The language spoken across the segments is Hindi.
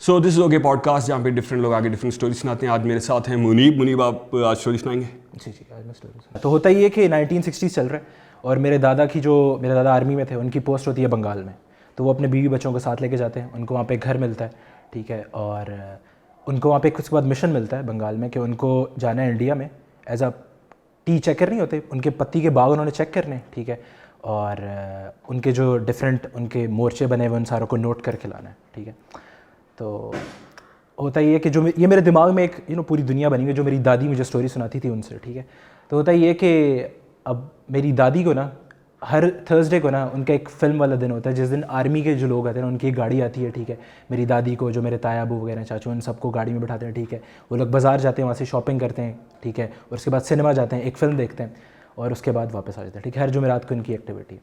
So this is okay podcast जहाँ पे डिफरेंट लोग आगे डिफरेंट स्टोरी सुनाते हैं। आज मेरे साथ हैं मुनीब। आप आज स्टोरी सुनाएंगे? जी आज मैं स्टोरी तो होता ही है कि 1960s चल रहा है और मेरे दादा आर्मी में थे, उनकी पोस्ट होती है बंगाल में। तो वो अपने बीवी बच्चों को साथ लेके जाते हैं, उनको वहाँ पे एक घर मिलता है, ठीक है। और उनको वहाँ पे कुछ बाद मिशन मिलता है बंगाल में कि उनको जाना है इंडिया में एज अ टी चेकर नहीं होते, उनके पत्ती के बाग उन्होंने चेक करने, ठीक है। और उनके जो डिफरेंट उनके मोर्चे बने हुए उन सारों को नोट करके लाना है, ठीक है। तो होता ही है कि जो ये मेरे दिमाग में एक पूरी दुनिया बनी हुई, जो मेरी दादी मुझे स्टोरी सुनाती थी उनसे, ठीक है। तो होता ही है कि अब मेरी दादी को ना हर थर्सडे को ना उनका एक फ़िल्म वाला दिन होता है, जिस दिन आर्मी के जो लोग आते हैं ना उनकी एक गाड़ी आती है, ठीक है। मेरी दादी को, जो मेरे ताया अबू वगैरह चाचू, उन सबको गाड़ी में बिठाते हैं, ठीक है। वो लोग बाज़ार जाते हैं, वहाँ से शॉपिंग करते हैं, ठीक है। और उसके बाद सिनेमा जाते हैं, एक फ़िल्म देखते हैं और उसके बाद वापस आ जाते हैं, ठीक है। हर जुमेरात को इनकी एक्टिविटी।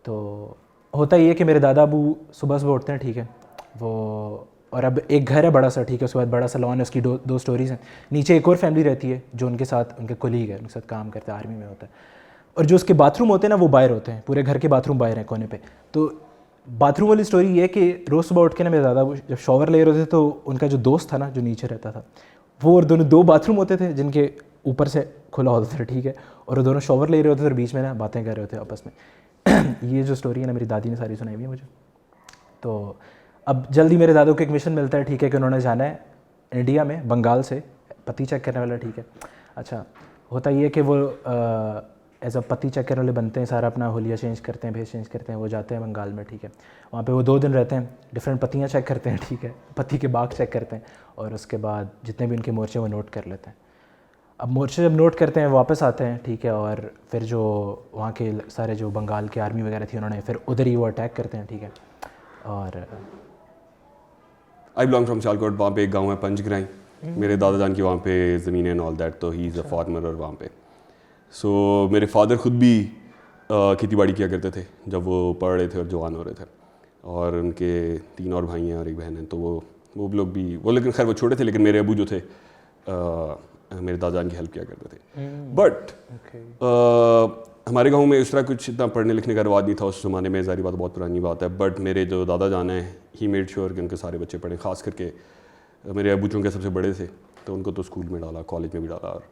तो होता ही है कि मेरे दादा अबू सुबह सुबह उठते हैं, ठीक है। वो और अब एक घर है बड़ा सा, ठीक है। उसके बाद बड़ा सा लॉन है, उसकी दो स्टोरीज़ हैं। नीचे एक और फैमिली रहती है जो उनके साथ उनके कोलीग है, उनके साथ काम करता है, आर्मी में होता है। और जो उसके बाथरूम होते हैं ना वो बाहर होते हैं, पूरे घर के बाथरूम बाहर हैं कोने पे। तो बाथरूम वाली स्टोरी ये है कि रोज़ सुबह उठ के ना मेरे दादा जब शॉवर ले रहे थे तो उनका जो दोस्त था ना जो नीचे रहता था, वो और दोनों दो बाथरूम होते थे जिनके ऊपर से खुला होता था, ठीक है। और वो दोनों शॉवर ले रहे होते थे और बीच में ना बातें कर रहे होते आपस में। ये जो स्टोरी है ना मेरी दादी ने सारी सुनाई हुई है मुझे। तो अब जल्दी मेरे दादू को एक मिशन मिलता है, ठीक है, कि उन्होंने जाना है इंडिया में बंगाल से पति चेक करने वाला, ठीक है। अच्छा, होता ये है कि वो एज अ पति चेक करने वाले बनते हैं, सारा अपना होलिया चेंज करते हैं, भेज चेंज करते हैं, वो जाते हैं बंगाल में, ठीक है। वहाँ पे वो 2 दिन रहते हैं, डिफरेंट पत्तियाँ चेक करते हैं, ठीक है, पत्ती के बाग चेक करते हैं और उसके बाद जितने भी उनके मोर्चे वो नोट कर लेते हैं। अब मोर्चे जब नोट करते हैं वापस आते हैं, ठीक है। और फिर जो वहाँ के सारे जो बंगाल की आर्मी वगैरह थी उन्होंने फिर उधर ही वो अटैक करते हैं, ठीक है। और आई बिलोंग फ्रॉम सियालकोट। वहाँ पे एक गांव है पंचग्राई। मेरे दादा जान की वहाँ पे ज़मीन एंड ऑल दैट, तो ही इज़ अ फार्मर और वहाँ पे। सो मेरे फादर ख़ुद भी खेती बाड़ी किया करते थे जब वो पढ़ रहे थे और जवान हो रहे थे। और उनके 3 और भाई हैं और एक बहन है, तो वो लोग भी लेकिन खैर वो छोटे थे, लेकिन मेरे अबू जो थे मेरे दादा जान की हेल्प किया करते थे। बट हमारे गांव में इस तरह कुछ इतना पढ़ने लिखने का रिवाज नहीं था उस ज़माने में, सारी बात बहुत पुरानी बात है। बट मेरे जो दादा जान हैं, ही मेड श्योर कि उनके सारे बच्चे पढ़ें। ख़ास करके मेरे अबू चूँकि सबसे बड़े थे तो उनको तो स्कूल में डाला, कॉलेज में भी डाला। और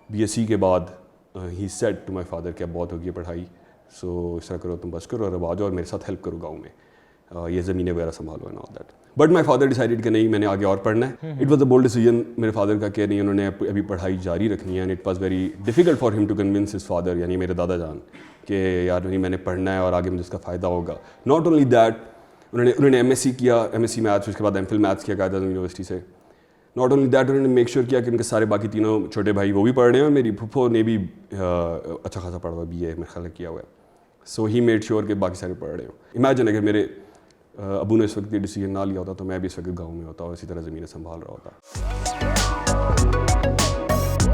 BSc के बाद ही सेड टू माई फादर कि अब बहुत होगी पढ़ाई, सो इस तरह करो, तुम बस करो और अब आ जाओ और मेरे साथ हेल्प करो गाँव में, ये ज़मीनें वगैरह संभालो and all that. But my father decided कि नहीं, मैंने आगे और पढ़ना है। It was a bold decision मेरे फादर का कि नहीं, उन्होंने अभी पढ़ाई जारी रखनी है। And it was very difficult for him to convince his father, यानी मेरे दादा जान, कि यार नहीं मैंने पढ़ना है और आगे मुझे इसका फ़ायदा होगा। नॉट ओनली दैट, उन्होंने MSc किया, MSc मैथ्स, उसके बाद MPhil मैथ्स किया कायदा यूनिवर्सिटी से। नॉट ओनली दैट, उन्होंने मेक श्योर किया कि उनके सारे बाकी 3 छोटे भाई वो भी पढ़ रहे हैं और मेरी फुफ्फो ने भी अच्छा खासा पढ़ा हुआ, BA मेरे ख्याल किया हुआ है। सो ही मेड श्योर कि बाकी सारे पढ़ रहे हो। इमेजिन अगर मेरे अबू ने इस वक्त ये डिसीजन ना लिया होता तो मैं भी इस वक्त गाँव में होता और इसी तरह ज़मीनें संभाल रहा होता।